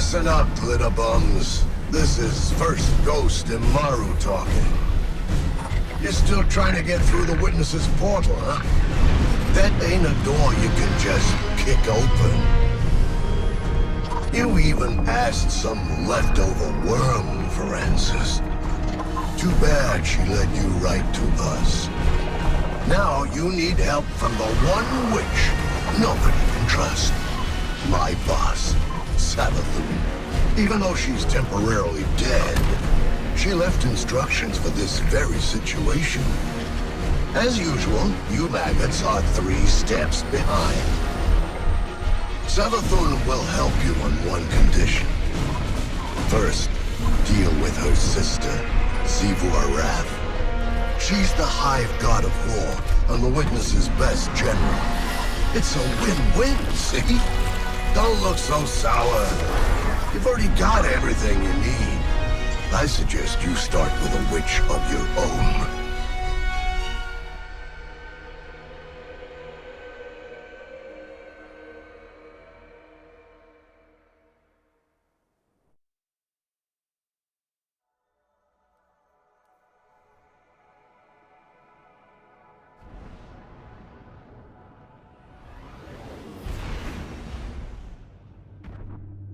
Listen up, little bums. This is first Ghost Immaru talking. You're still trying to get through the witness's portal, huh? That ain't a door you can just kick open. You even asked some leftover worm for answers. Too bad she led you right to us. Now you need help from the one witch nobody can trust. My boss, Savathun. Even though she's temporarily dead, she left instructions for this very situation. As usual, you maggots are 3 steps behind. Savathun will help you on one condition. First, deal with her sister, Xivu Arath. She's the Hive God of War and the Witness's best general. It's a win-win, see? Don't look so sour. You've already got everything you need. I suggest you start with a witch of your own.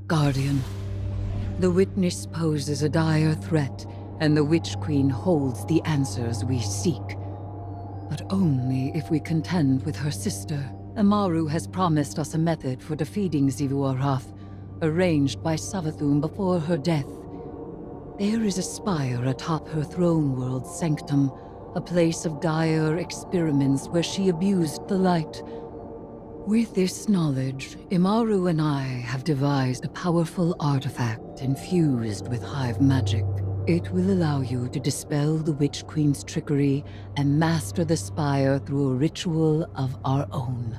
Guardian, the Witness poses a dire threat, and the Witch Queen holds the answers we seek. But only if we contend with her sister. Immaru has promised us a method for defeating Xivu Arath, arranged by Savathun before her death. There is a spire atop her throne world's sanctum, a place of dire experiments where she abused the light. With this knowledge, Immaru and I have devised a powerful artifact infused with Hive magic. It will allow you to dispel the Witch Queen's trickery and master the spire through a ritual of our own.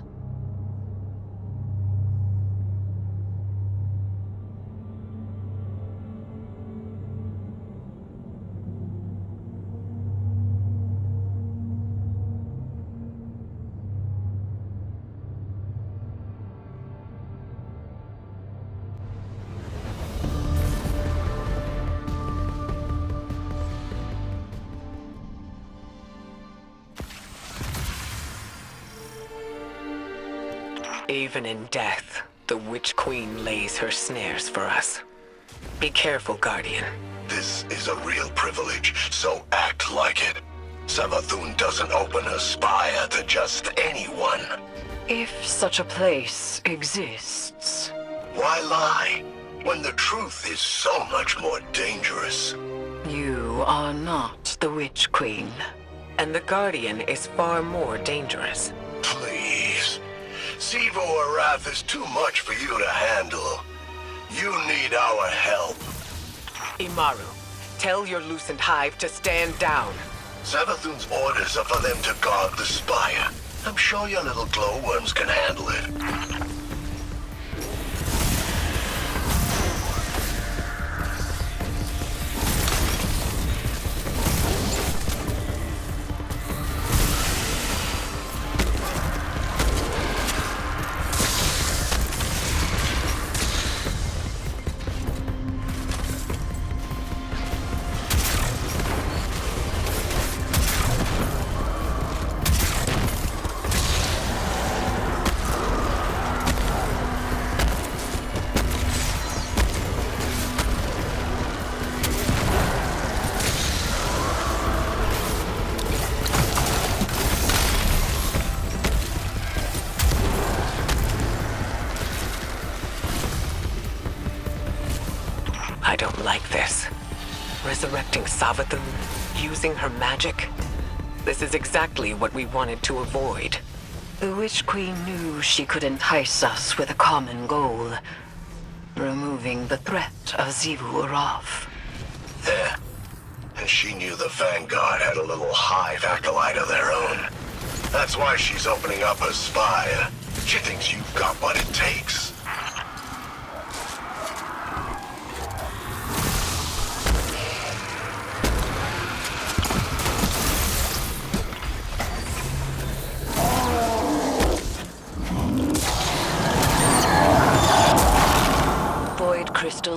Even in death, the Witch Queen lays her snares for us. Be careful, Guardian. This is a real privilege, so act like it. Savathun doesn't open her spire to just anyone. If such a place exists. Why lie, when the truth is so much more dangerous? You are not the Witch Queen, and the Guardian is far more dangerous. Please. Xivu Arath is too much for you to handle. You need our help. Immaru, tell your loosened hive to stand down. Savathun's orders are for them to guard the spire. I'm sure your little glowworms can handle it. I don't like this. Resurrecting Savathun, using her magic. This is exactly what we wanted to avoid. The Witch Queen knew she could entice us with a common goal. Removing the threat of Xivu Arath. Yeah. And she knew the Vanguard had a little hive acolyte of their own. That's why she's opening up her spire. She thinks you've got what it takes.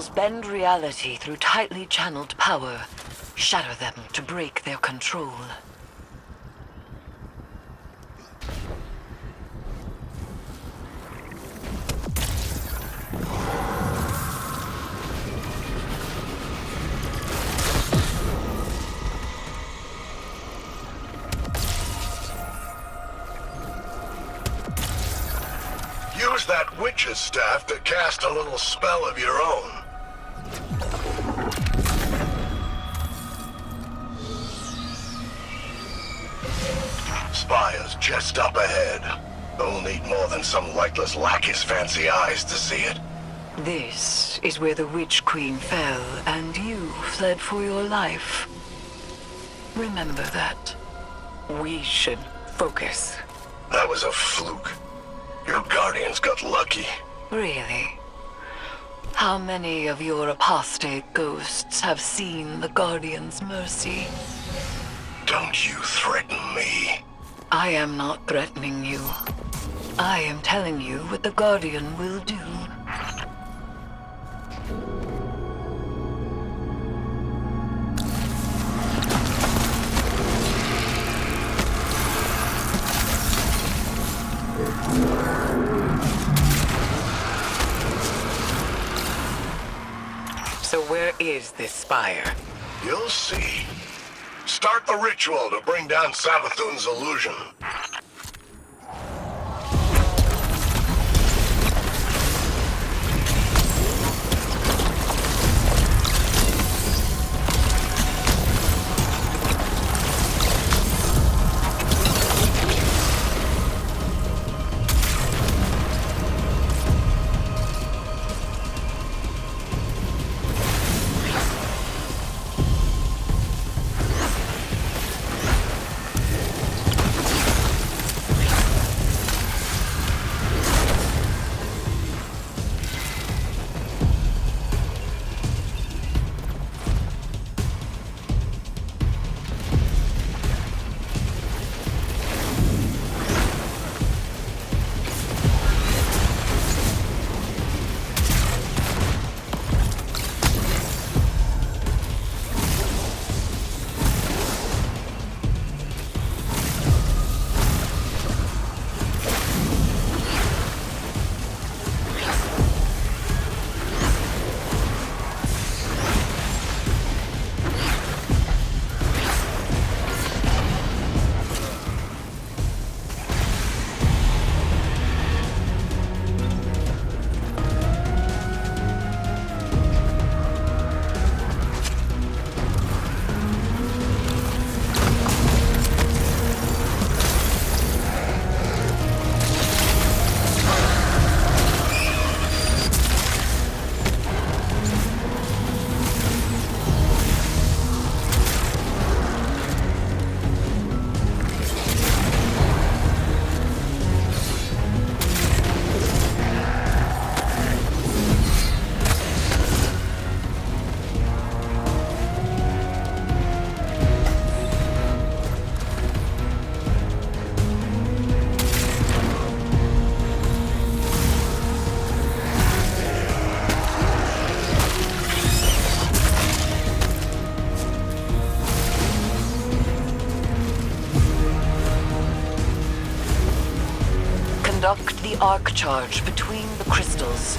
crystals bend reality through tightly channeled power. Shatter them to break their control. Use that witch's staff to cast a little spell of your own. Spire's just up ahead. Don't need more than some lightless lackey's fancy eyes to see it. This is where the Witch Queen fell, and you fled for your life. Remember that. We should focus. That was a fluke. Your guardians got lucky. Really? How many of your apostate ghosts have seen the Guardian's mercy? Don't you threaten me. I am not threatening you. I am telling you what the Guardian will do. So where is this spire? You'll see. Start the ritual to bring down Savathun's illusion. Conduct the arc charge between the crystals.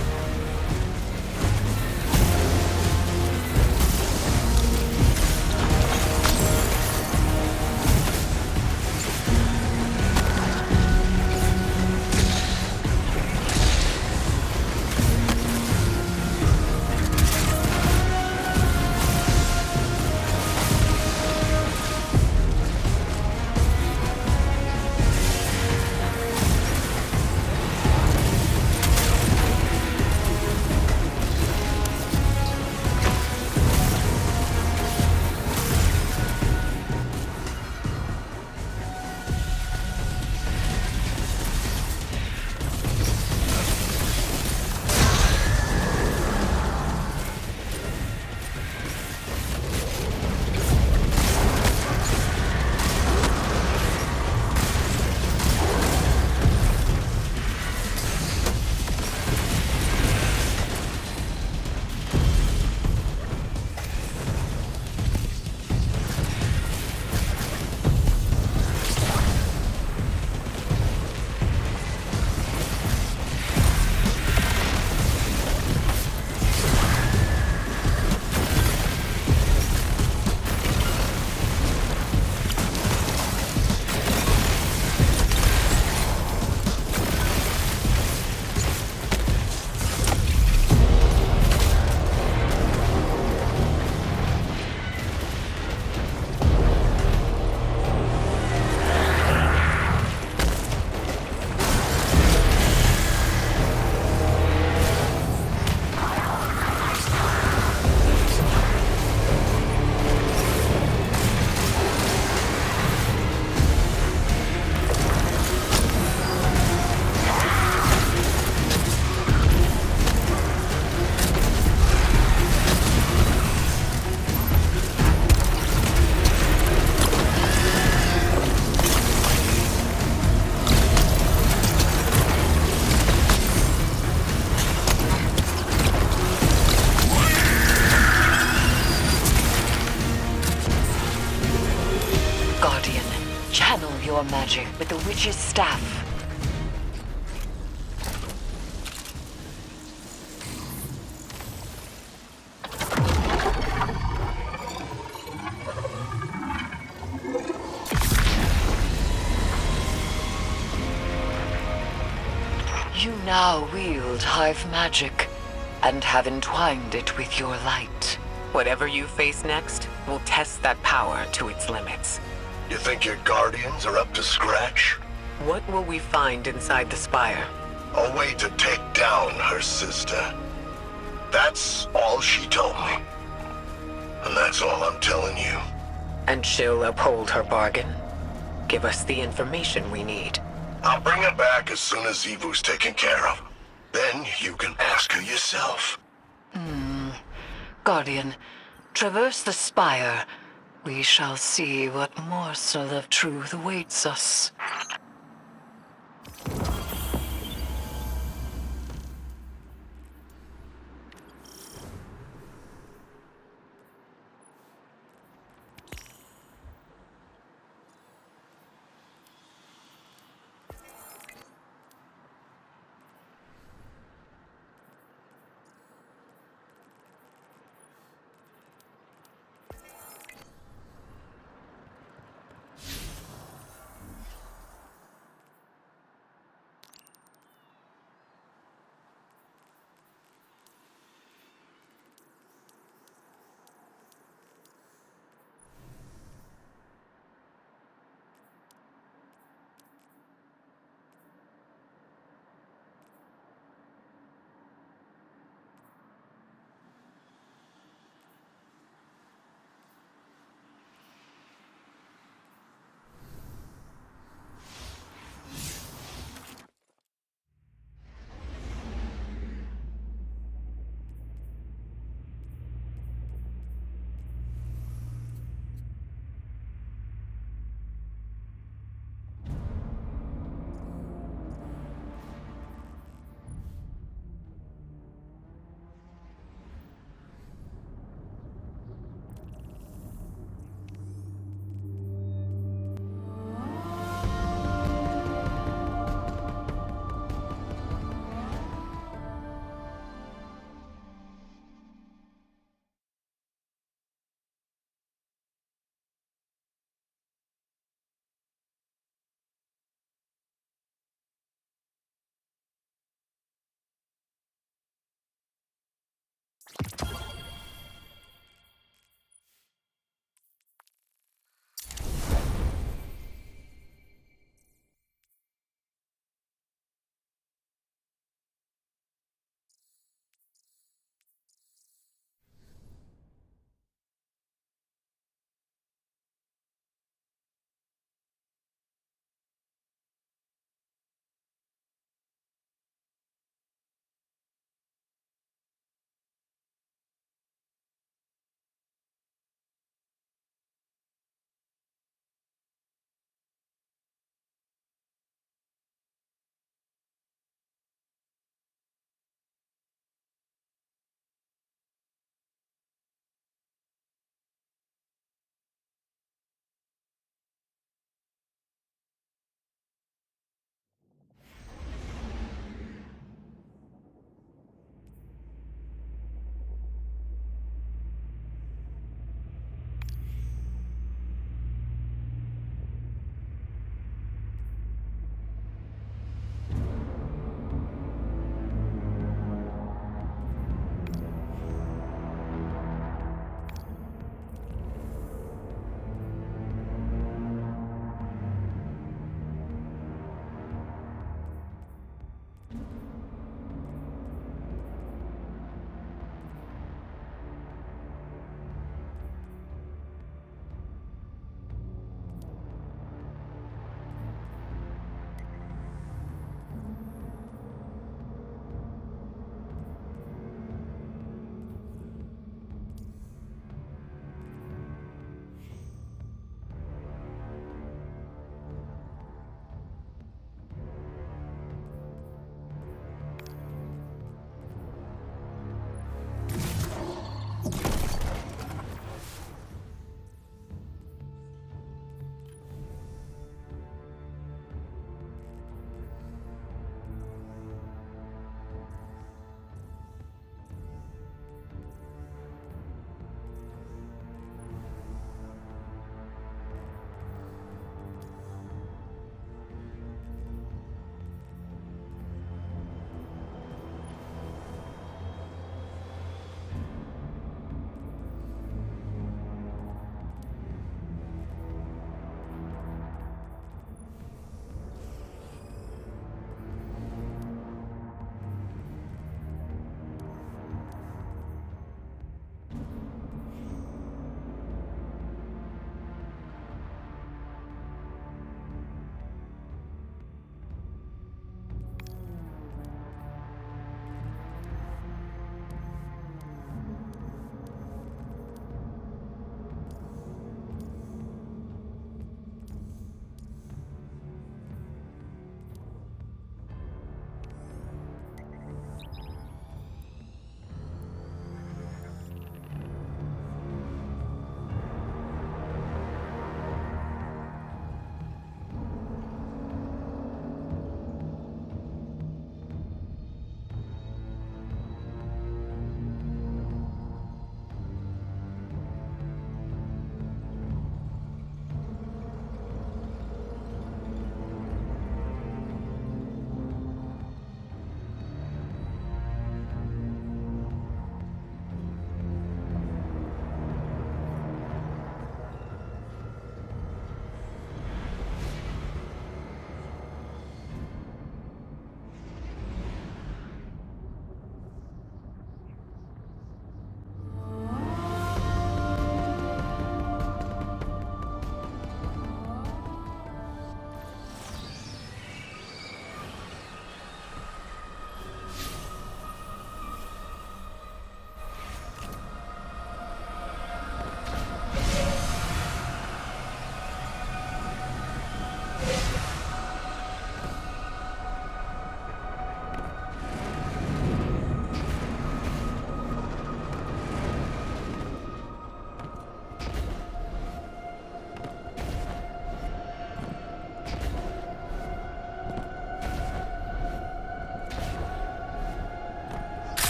magic with the witch's staff. You now wield hive magic, and have entwined it with your light. Whatever you face next will test that power to its limits. You think your guardians are up to scratch? What will we find inside the spire? A way to take down her sister. That's all she told me. And that's all I'm telling you. And she'll uphold her bargain. Give us the information we need. I'll bring her back as soon as Evu's taken care of. Then you can ask her yourself. Guardian, traverse the spire. We shall see what morsel of truth awaits us.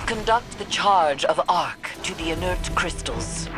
Conduct the charge of Arc to the inert crystals.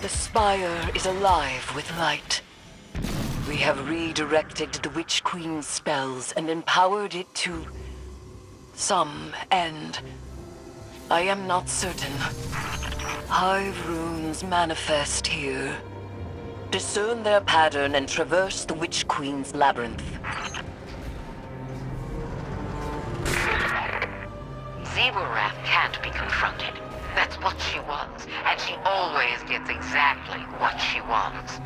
The spire is alive with light. We have redirected the Witch Queen's spells and empowered it to some end. I am not certain. Hive runes manifest here. Discern their pattern and traverse the Witch Queen's labyrinth. Zebrath can't be confronted. That's what she wants, and she always gets exactly what she wants.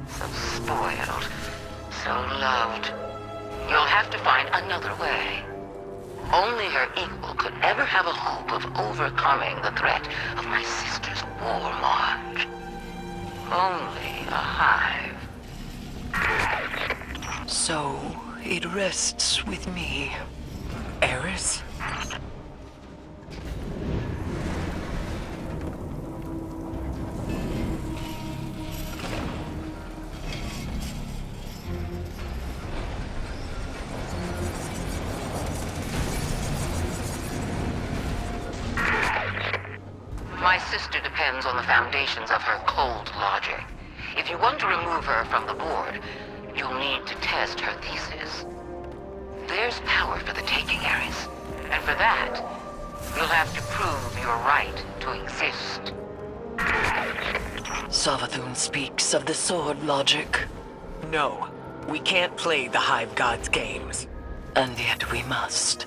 So spoiled, so loved. You'll have to find another way. Only her equal could ever have a hope of overcoming the threat of my sister's war march. Only a hive. So, it rests with me. Eris? My sister depends on the foundations of her cold logic. If you want to remove her from the board, you'll need to test her thesis. There's power for the taking, Eris. And for that, you'll have to prove your right to exist. Savathun speaks of the sword logic. No, we can't play the Hive God's games. And yet we must.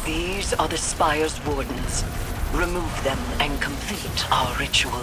These are the Spire's wardens. Remove them and complete our ritual.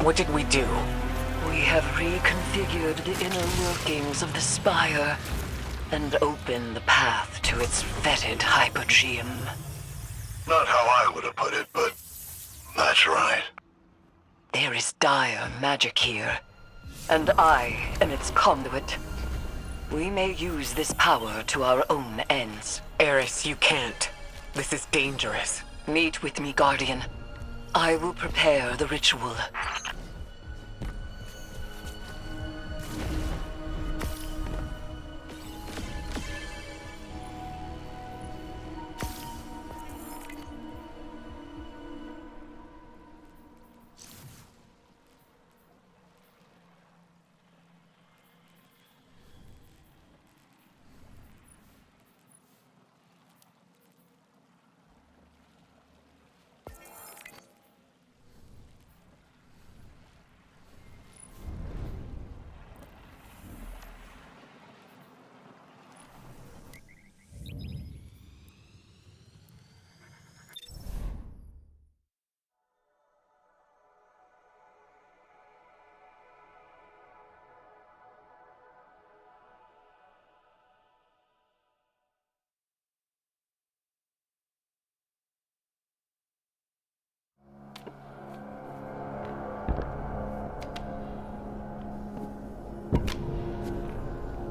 What did we do? We have reconfigured the inner workings of the spire and opened the path to its vetted hypogeum. Not how I would have put it, but that's right. There is dire magic here, and I am its conduit. We may use this power to our own ends. Eris, you can't. This is dangerous. Meet with me, Guardian. I will prepare the ritual.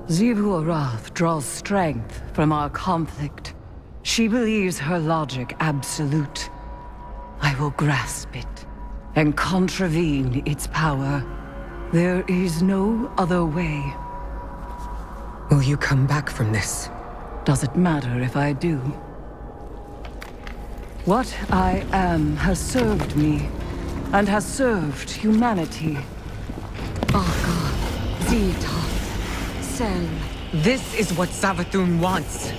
Xivu Arath draws strength from our conflict. She believes her logic absolute. I will grasp it and contravene its power. There is no other way. Will you come back from this? Does it matter if I do? What I am has served me, and has served humanity. Baka, Zeta, Sel. This is what Savathun wants.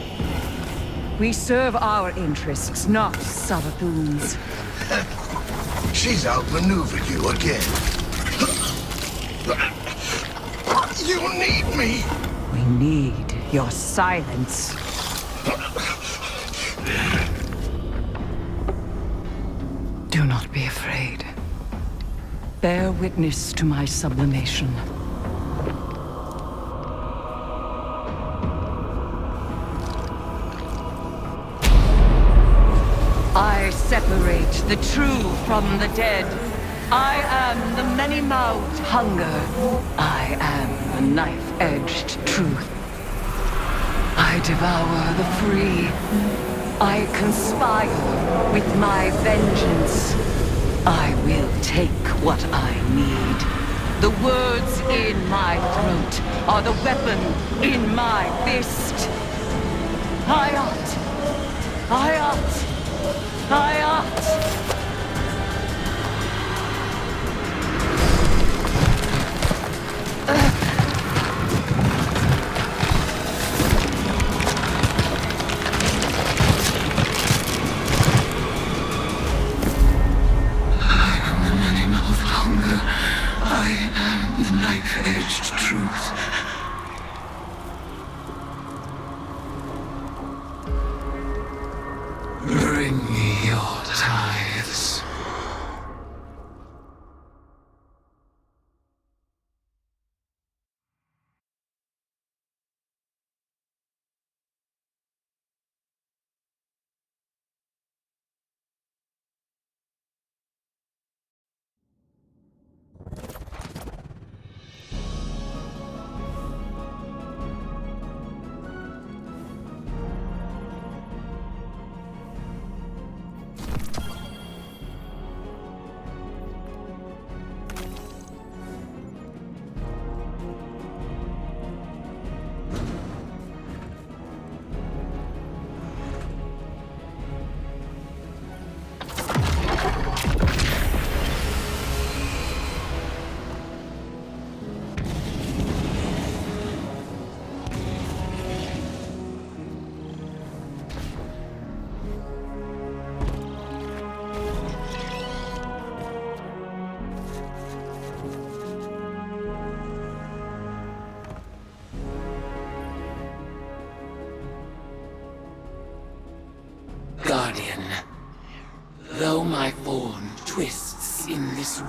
We serve our interests, not Savathun's. She's outmaneuvered you again. You need me! We need your silence. Do not be afraid. Bear witness to my sublimation. I separate the true from the dead. I am the many-mouthed hunger. I am the knife-edged truth. I devour the free. I conspire with my vengeance. I will take what I need. The words in my throat are the weapon in my fist. Hayat! Hayat! Hayat! Knife-edged truth. Bring me your tithes.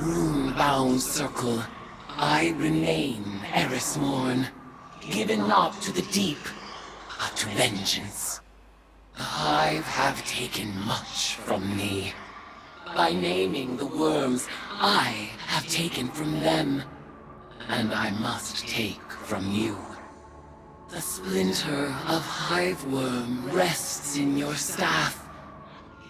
rune-bound circle, I remain Erismorn, given not to the deep, but to vengeance. The Hive have taken much from me. By naming the worms, I have taken from them, and I must take from you. The splinter of hive worm rests in your staff.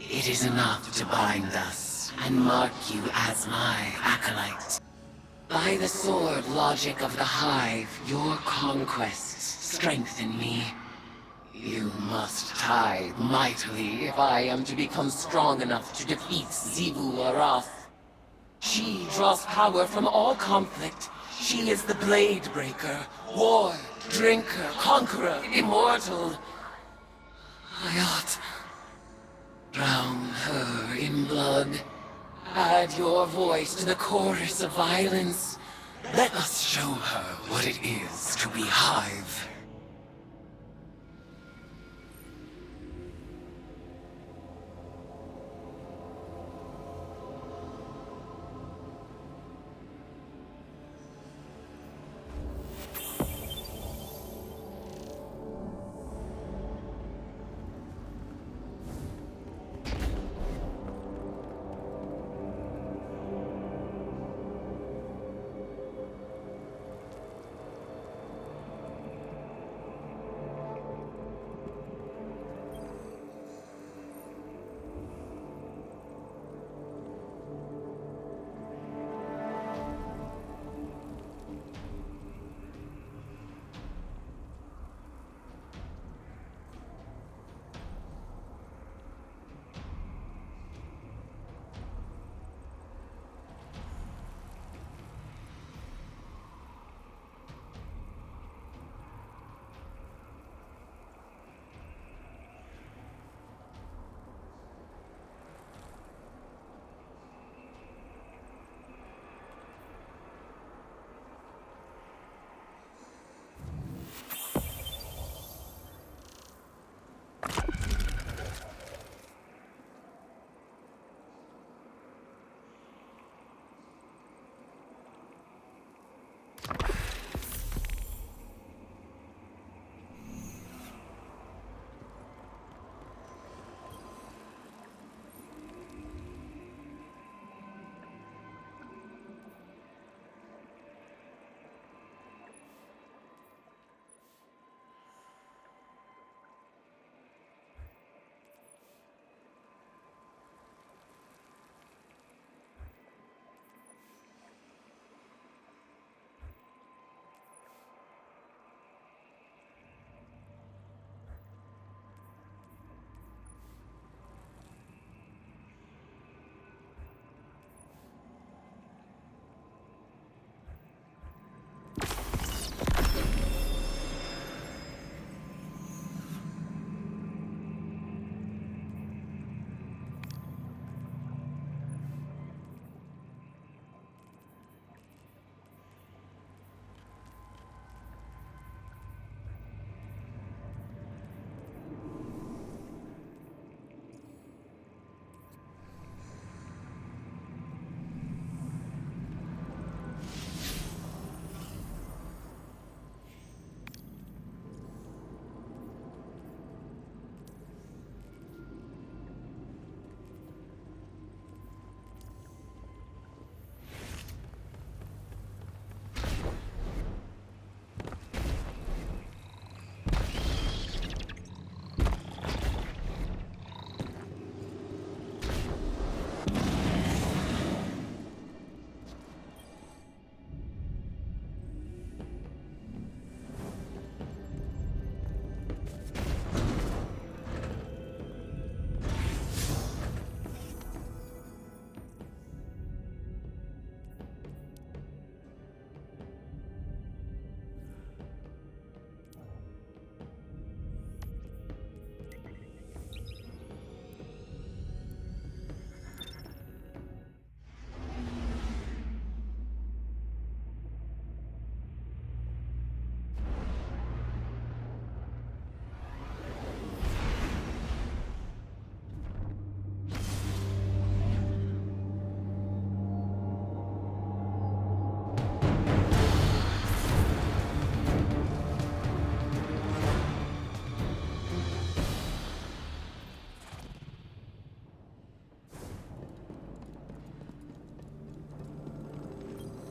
It is enough to bind us and mark you as my acolyte. By the sword logic of the hive, your conquests strengthen me. You must tithe mightily if I am to become strong enough to defeat Xivu Arath. She draws power from all conflict. She is the Blade Breaker, War, Drinker, Conqueror, Immortal. I ought drown her in blood. Add your voice to the chorus of violence. Let us show her what it is to be Hive.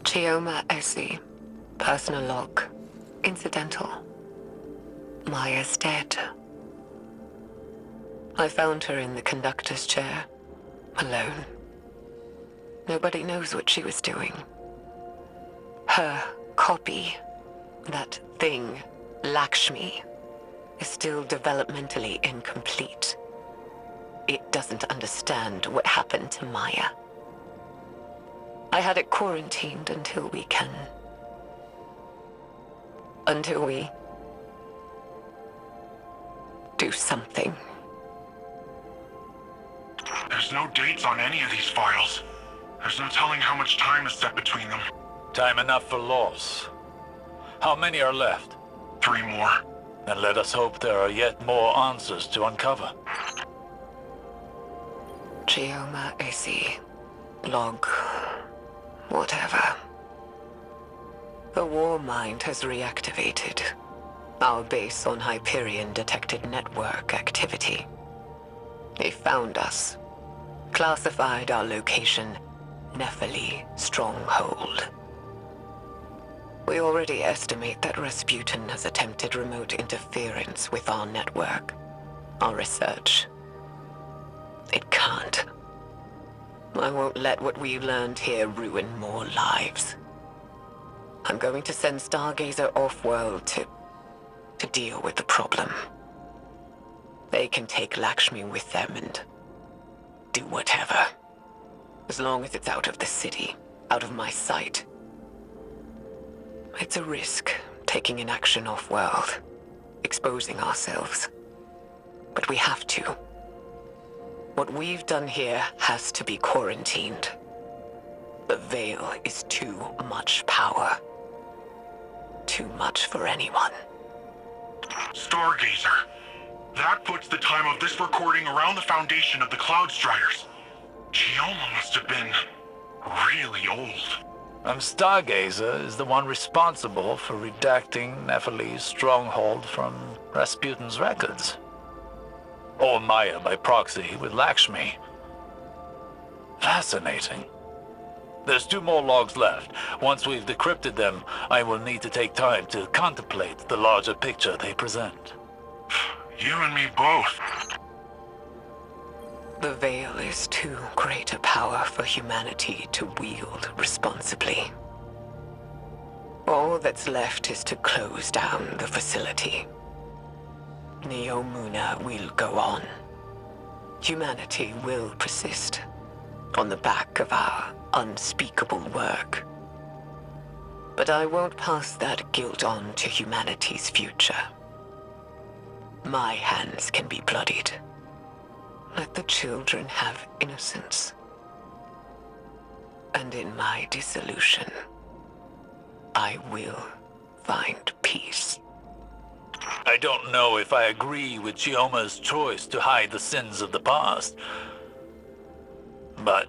Chioma Essie. Personal log. Incidental. Maya's dead. I found her in the conductor's chair. Alone. Nobody knows what she was doing. Her copy, that thing, Lakshmi, is still developmentally incomplete. It doesn't understand what happened to Maya. I had it quarantined until we do something. There's no dates on any of these files. There's no telling how much time is set between them. Time enough for loss. How many are left? 3 more. Then let us hope there are yet more answers to uncover. Chioma Essie. Log. Whatever. The war mind has reactivated. Our base on Hyperion detected network activity. They found us. Classified our location, Nephili Stronghold. We already estimate that Rasputin has attempted remote interference with our network, our research. It can't. I won't let what we've learned here ruin more lives. I'm going to send Stargazer off-world to deal with the problem. They can take Lakshmi with them and do whatever. As long as it's out of the city, out of my sight. It's a risk, taking an action off-world, exposing ourselves. But we have to. What we've done here has to be quarantined. The Veil is too much power. Too much for anyone. Stargazer. That puts the time of this recording around the foundation of the Cloud Striders. Chioma must have been really old. Stargazer is the one responsible for redacting Nephili's stronghold from Rasputin's records. Or Maya by proxy with Lakshmi. Fascinating. There's 2 more logs left. Once we've decrypted them, I will need to take time to contemplate the larger picture they present. You and me both. The Veil is too great a power for humanity to wield responsibly. All that's left is to close down the facility. Neomuna will go on. Humanity will persist, on the back of our unspeakable work. But I won't pass that guilt on to humanity's future. My hands can be bloodied. Let the children have innocence. And in my dissolution, I will find peace. I don't know if I agree with Chioma's choice to hide the sins of the past. But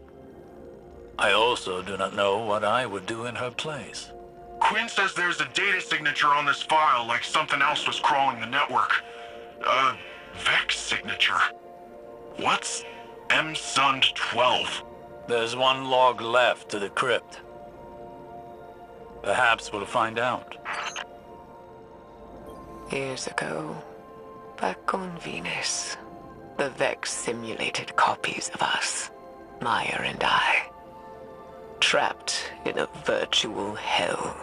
I also do not know what I would do in her place. Quinn says there's a data signature on this file, like something else was crawling the network. Vex signature. What's MSund 12? There's 1 log left to decrypt. Perhaps we'll find out. Years ago, back on Venus, the Vex simulated copies of us, Maya and I, trapped in a virtual hell.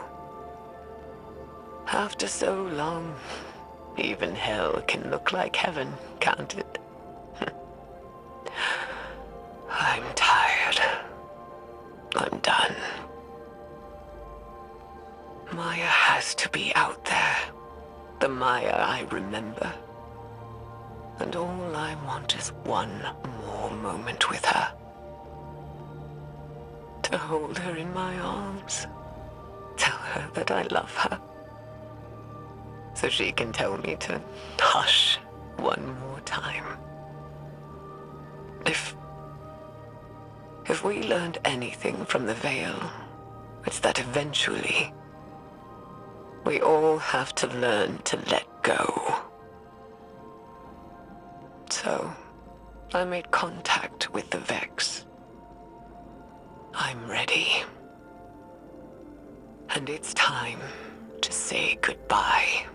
After so long, even hell can look like heaven, can't it? I'm tired. I'm done. Maya has to be out there. The Maya I remember. And all I want is 1 more moment with her. To hold her in my arms. Tell her that I love her. So she can tell me to hush 1 more time. If we learned anything from the Veil, it's that eventually we all have to learn to let go. So, I made contact with the Vex. I'm ready. And it's time to say goodbye.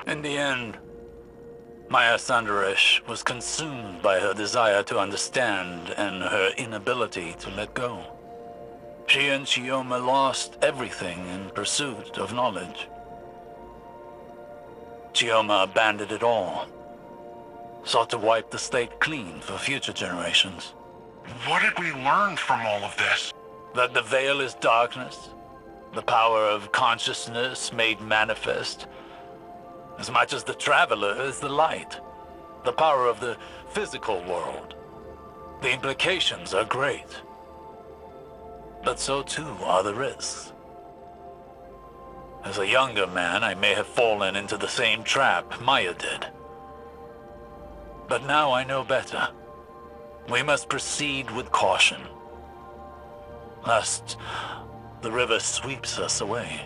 In the end, Maya Sandaresh was consumed by her desire to understand and her inability to let go. She and Chioma lost everything in pursuit of knowledge. Chioma abandoned it all, sought to wipe the slate clean for future generations. What did we learn from all of this? That the Veil is darkness, the power of consciousness made manifest, as much as the Traveler is the light, the power of the physical world. The implications are great, but so too are the risks. As a younger man, I may have fallen into the same trap Maya did. But now I know better. We must proceed with caution, lest the river sweeps us away.